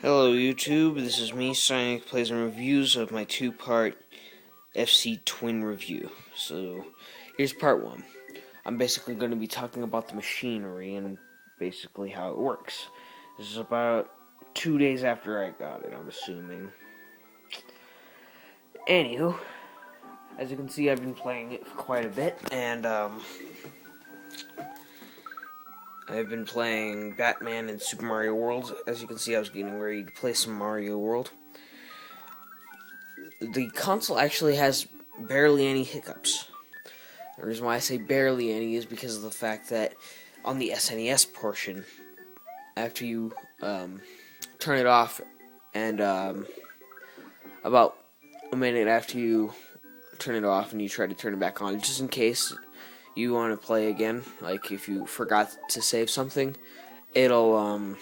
Hello YouTube, this is me, Sonic Plays and Reviews of my two-part FC Twin review. So, here's part one. I'm basically going to be talking about the machinery and basically how it works. This is about 2 days after I got it, I'm assuming. Anywho, as you can see, I've been playing it for quite a bit, and I've been playing Batman and Super Mario World. As you can see, I was getting ready to play some Mario World. The console actually has barely any hiccups. The reason why I say barely any is because of the fact that on the SNES portion, after you turn it off and about a minute after you turn it off and you try to turn it back on, just in case you want to play again, like if you forgot to save something, it'll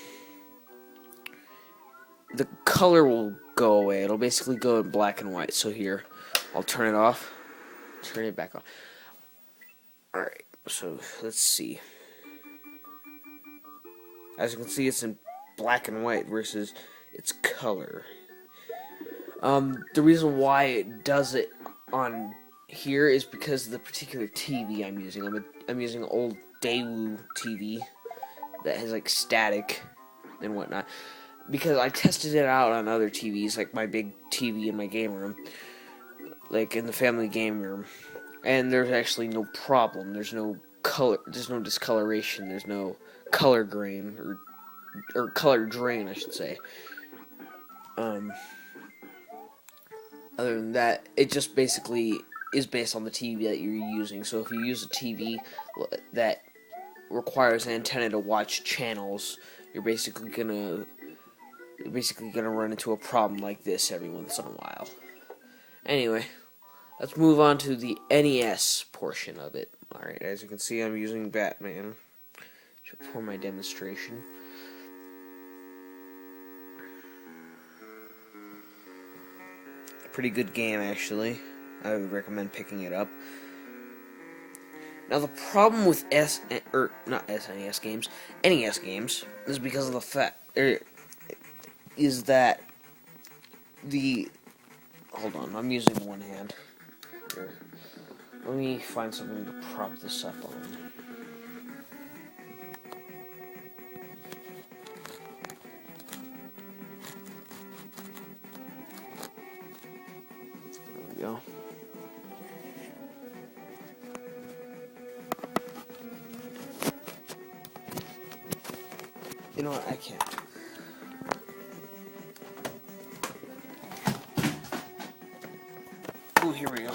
the color will go away. It'll basically go in black and white. So here, I'll turn it off, turn it back on. Alright, so let's see. As you can see, it's in black and white versus its color. The reason why it does it on here is because of the particular TV I'm using. I'm using an old Daewoo TV that has like static and whatnot. Because I tested it out on other TVs, like my big TV in my game room, like in the family game room, and there's actually no problem. There's no color. There's no discoloration. There's no color grain or color drain, I should say. Other than that, it just basically is based on the TV that you're using. So if you use a TV that requires an antenna to watch channels, you're basically gonna run into a problem like this every once in a while. Anyway, let's move on to the NES portion of it. Alright, as you can see, I'm using Batman for my demonstration. Pretty good game, actually. I would recommend picking it up. Now, the problem with not SNES games, NES games, is because of the fact, is that hold on, I'm using one hand. Here. Let me find something to prop this up on. There we go. You know what, I can't. Oh, here we go.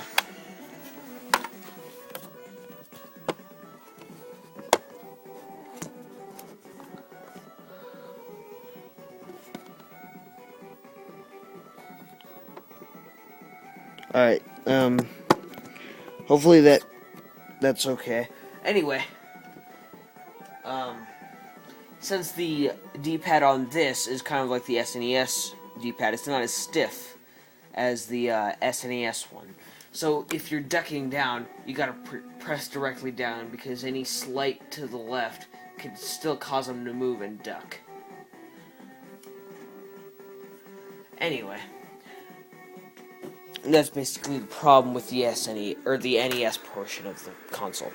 Alright, hopefully that's okay. Anyway, since the D-pad on this is kind of like the SNES D-pad, it's not as stiff as the SNES one. So if you're ducking down, you gotta press directly down because any slight to the left could still cause them to move and duck. Anyway, that's basically the problem with the the NES portion of the console.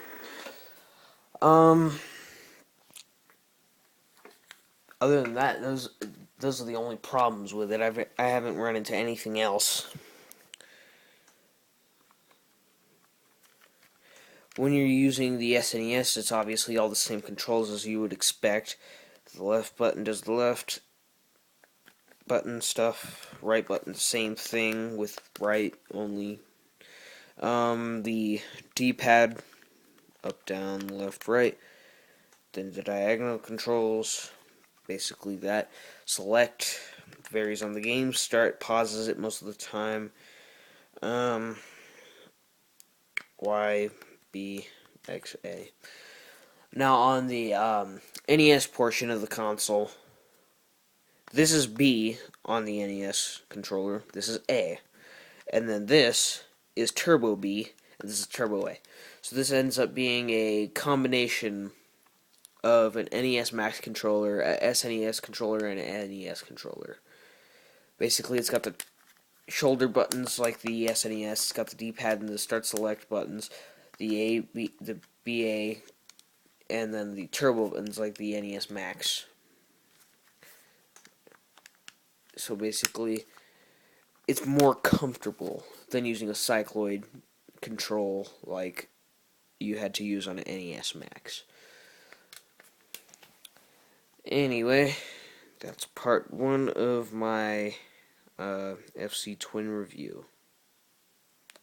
Other than that, those are the only problems with it. I haven't run into anything else. When you're using the SNES, it's obviously all the same controls as you would expect. The left button does the left button stuff. Right button, same thing with right only. The D-pad, up, down, left, right. Then the diagonal controls, basically that. Select, varies on the game. Start, pauses it most of the time. Y, B, X, A. Now on the NES portion of the console, this is B on the NES controller. This is A. And then this is Turbo B, and this is Turbo A. So this ends up being a combination of an NES Max controller, a SNES controller, and an NES controller. Basically, it's got the shoulder buttons like the SNES. It's got the D-pad and the start select buttons, the BA, and then the turbo buttons like the NES Max. So basically, it's more comfortable than using a cycloid control like you had to use on an NES Max. Anyway, that's part 1 of my FC Twin review.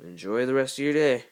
Enjoy the rest of your day.